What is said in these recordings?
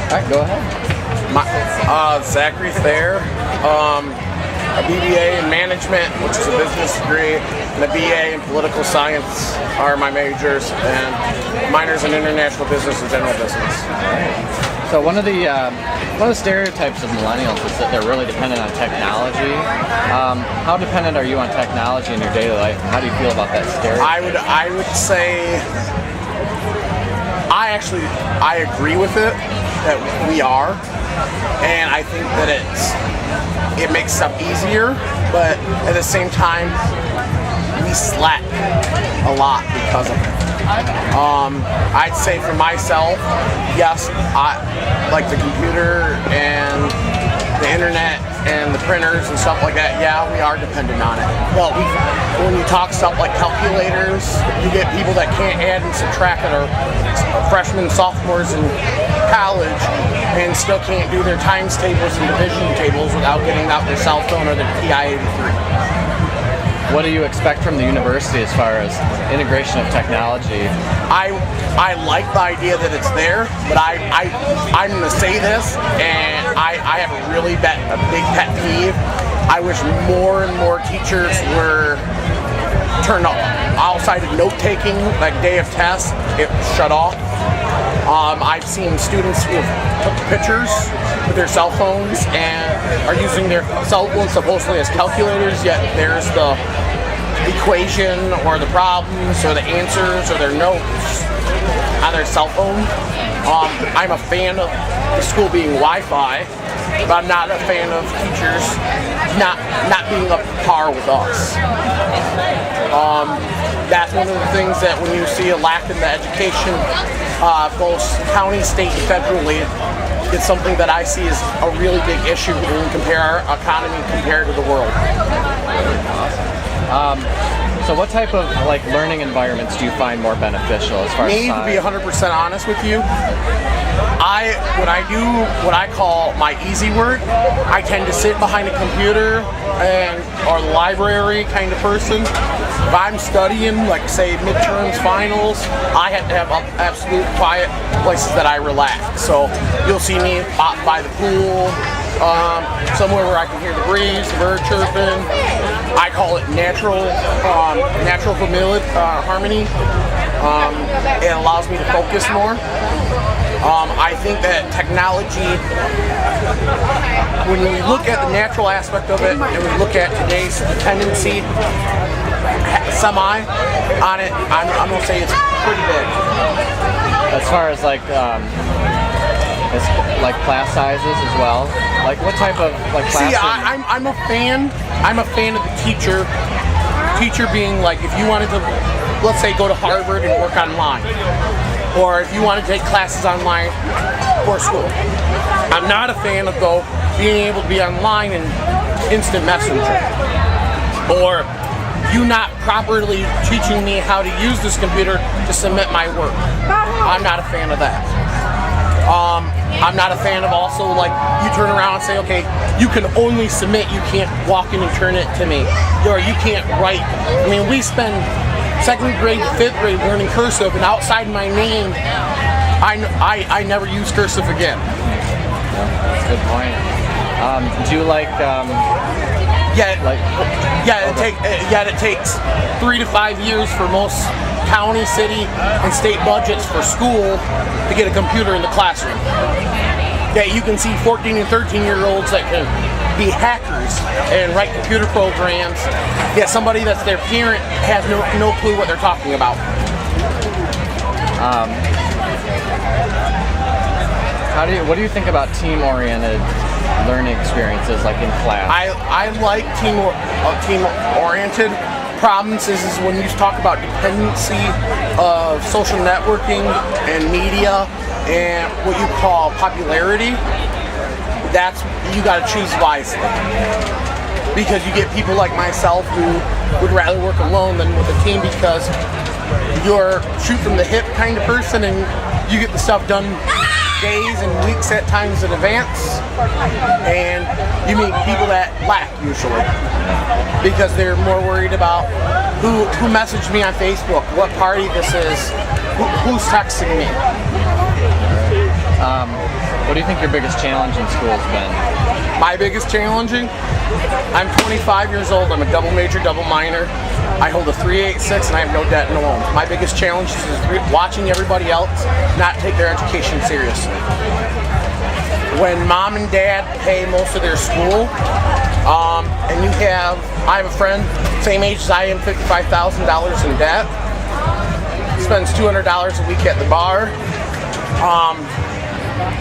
All right, go ahead. Zachary Thayer, a BBA in management, which is a business degree, and a BA in political science are my majors, and minors in international business and general business. So one of the stereotypes of millennials is that they're really dependent on technology. How dependent are you on technology in your daily life? How do you feel about that stereotype? I would say I agree with it that we are, and I think that it makes stuff easier, but at the same time we slack a lot because of it. I'd say for myself, yes, I like the computer and the internet and the printers and stuff like that. Yeah, we are dependent on it. But when you talk stuff like calculators, you get people that can't add and subtract that are freshmen, sophomores in college and still can't do their times tables and division tables without getting out their cell phone or their TI-83. What do you expect from the university as far as integration of technology? I like the idea that it's there, but I'm going to say this, and I have a really big pet peeve. I wish more and more teachers were turned off. Outside of note-taking, like day of tests, it shut off. I've seen students who took pictures with their cell phones and are using their cell phones supposedly as calculators, yet there's the equation or the problems or the answers or their notes on their cell phone. I'm a fan of the school being Wi-Fi, but I'm not a fan of teachers not being up to par with us. That's one of the things that when you see a lack in the education, both county, state, and federally, it's something that I see as a really big issue when we compare our economy compared to the world. So what type of learning environments do you find more beneficial as far as Me, to be 100% honest with you, when I do what I call my easy work, I tend to sit behind a computer or the library kind of person. If I'm studying, like say midterms, finals, I have to have absolute quiet places that I relax. So you'll see me by the pool, somewhere where I can hear the breeze, the bird chirping. I call it natural harmony. It allows me to focus more. I think that technology, when we look at the natural aspect of it and we look at today's dependency semi on it, I'm going to say it's pretty big. As far as class sizes as well, what type of class? See, I'm a fan of the teacher being if you wanted to, let's say, go to Harvard and work online, or if you want to take classes online for school. I'm not a fan of being able to be online in instant messenger, or you not properly teaching me how to use this computer to submit my work. I'm not a fan of that. I'm not a fan of also you turn around and say, okay, you can only submit, you can't walk in and turn it to me, or you can't write. I mean, we spend 2nd grade to 5th grade learning cursive, and outside my name, I never use cursive again. That's a good point. Do you it takes 3 to 5 years for most county, city, and state budgets for school to get a computer in the classroom. Yeah, you can see 14 and 13-year-olds that can be hackers and write computer programs, yet somebody that's their parent has no clue what they're talking about. What do you think about team-oriented learning experiences in class? I like team-oriented. Problems is when you talk about dependency of social networking and media and what you call popularity, that's you got to choose wisely, because you get people like myself who would rather work alone than with a team, because you're shoot from the hip kind of person and you get the stuff done days and weeks at times in advance, and you meet people that lack usually because they're more worried about who messaged me on Facebook, what party this is, who's texting me. What do you think your biggest challenge in school has been? My biggest challenging? I'm 25 years old. I'm a double major, double minor. I hold a 386 and I have no debt, no loans. My biggest challenge is watching everybody else not take their education seriously. When mom and dad pay most of their school, and I have a friend, same age as I am, $55,000 in debt, spends $200 a week at the bar,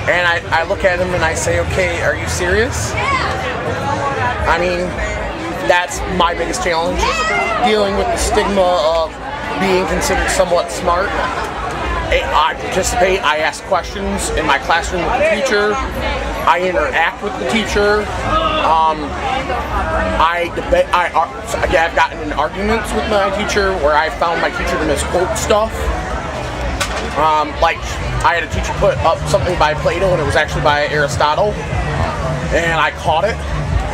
and I look at him and I say, okay, are you serious? I mean, that's my biggest challenge, dealing with the stigma of being considered somewhat smart. I participate, I ask questions in my classroom with the teacher, I interact with the teacher, I debate, I've gotten in arguments with my teacher where I found my teacher to misquote stuff. Like, I had a teacher put up something by Plato and it was actually by Aristotle, and I caught it.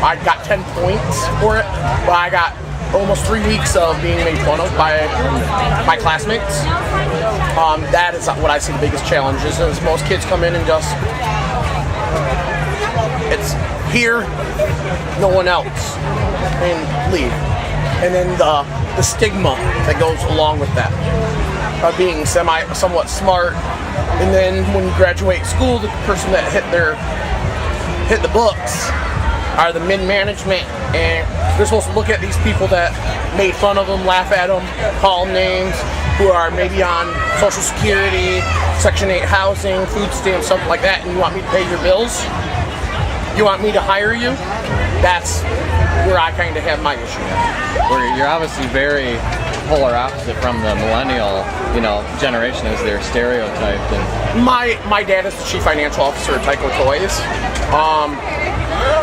I got 10 points for it, but I got almost 3 weeks of being made fun of by my classmates. That is what I see the biggest challenge is most kids come in and just, it's here, no one else, and leave. And then the stigma that goes along with that, of being somewhat smart. And then when you graduate school, the person that hit the books are the mid-management, and they're supposed to look at these people that made fun of them, laugh at them, call them names, who are maybe on Social Security, Section 8 housing, food stamps, something like that, and you want me to pay your bills? You want me to hire you? That's where I kind of have my issue. Where you're obviously very polar opposite from the millennial, generation as they're stereotyped. And my dad is the chief financial officer at Tyco Toys.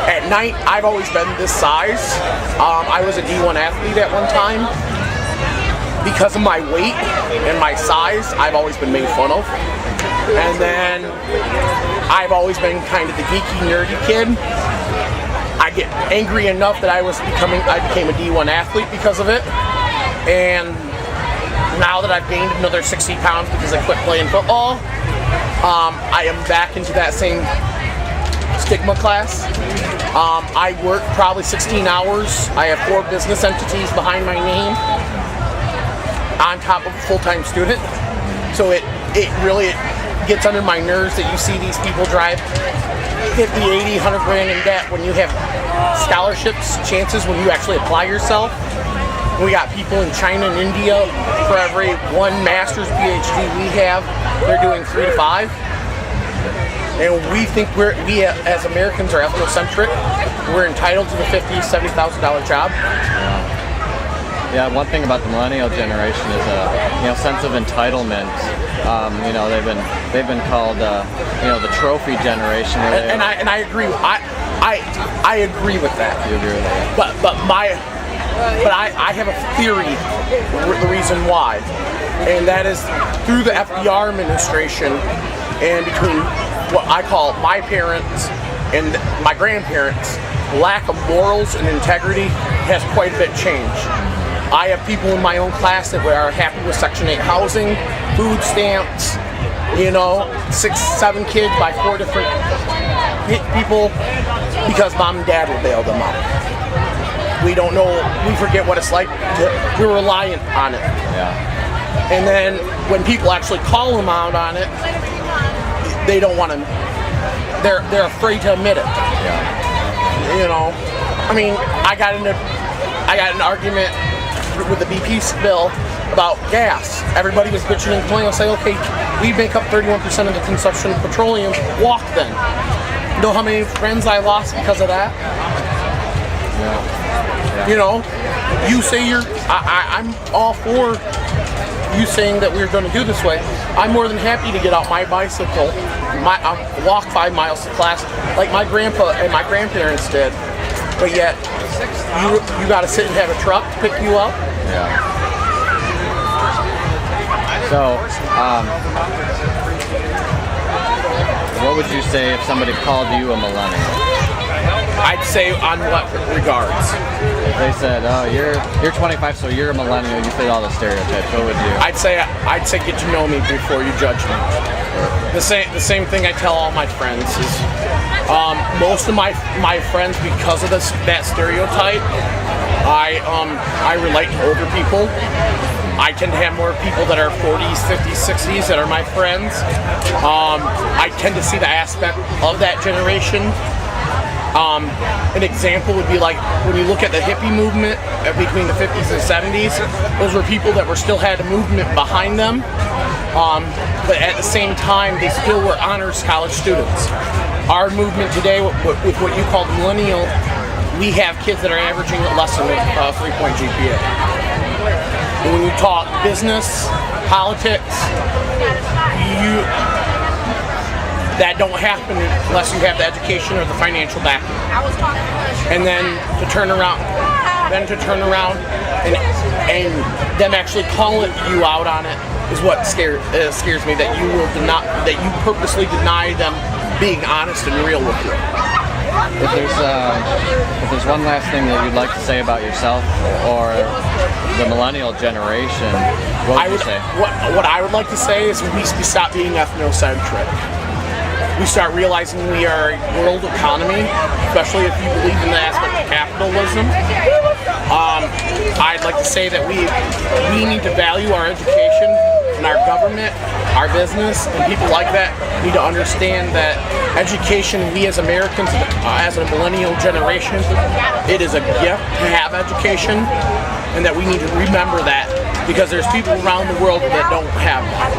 At night, I've always been this size. I was a D1 athlete at one time. Because of my weight and my size, I've always been made fun of. And then I've always been kind of the geeky, nerdy kid. I get angry enough that I became a D1 athlete because of it. And now that I've gained another 60 pounds because I quit playing football, I am back into that same stigma class. I work probably 16 hours. I have 4 business entities behind my name on top of a full-time student. So it really gets under my nerves that you see these people drive 50, 80, 100 grand in debt when you have scholarships, chances when you actually apply yourself. We got people in China and India, for every one master's PhD we have, they're doing 3 to 5. And we think we as Americans are ethnocentric. We're entitled to the $50,000, $70,000 job. Yeah, one thing about the millennial generation is a sense of entitlement. They've been called the trophy generation. And I agree. I agree with that. You agree with that? But I have a theory, the reason why, and that is through the FDR administration and between what I call my parents and my grandparents, lack of morals and integrity has quite a bit changed. I have people in my own class that are happy with Section 8 housing, food stamps, 6, 7 kids by 4 different people because mom and dad will bail them out. We don't know, we forget what it's like, we're reliant on it. Yeah. And then when people actually call them out on it, they don't want to, they're afraid to admit it. Yeah. I mean, I got an argument with the BP spill about gas. Everybody was bitching and complaining. I'll say, okay, we make up 31% of the consumption of petroleum. Walk then. You know how many friends I lost because of that? Yeah. You say I'm all for you saying that we're going to do this way. I'm more than happy to get out my bicycle, walk 5 miles to class like my grandpa and my grandparents did. But yet, you got to sit and have a truck to pick you up. Yeah. So, what would you say if somebody called you a millennial? I'd say on what regards? If they said, "Oh, you're 25, so you're a millennial. You fit all the stereotypes." What would you? I'd say get to know me before you judge me. The same thing I tell all my friends is most of my friends, because of that stereotype, I relate to older people. I tend to have more people that are 40s, 50s, 60s that are my friends. I tend to see the aspect of that generation. An example would be like when you look at the hippie movement between the 50s and 70s, those were people that still had a movement behind them, but at the same time they still were honors college students. Our movement today, with what you call the millennial, we have kids that are averaging less than a 3-point GPA. And when you talk business, politics, that don't happen unless you have the education or the financial backing. And then to turn around and them actually calling you out on it is what scares me. That you purposely deny them being honest and real with you. If there's one last thing that you'd like to say about yourself or the millennial generation, what would you say? What I would like to say is we stop being ethnocentric. We start realizing we are a world economy, especially if you believe in the aspect of capitalism. I'd like to say that we need to value our education, and our government, our business, and people like that need to understand that education, we as Americans, as a millennial generation, it is a gift to have education, and that we need to remember that because there's people around the world that don't have that.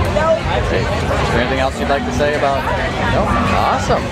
Okay. Is there anything else you'd like to say about? No? Awesome.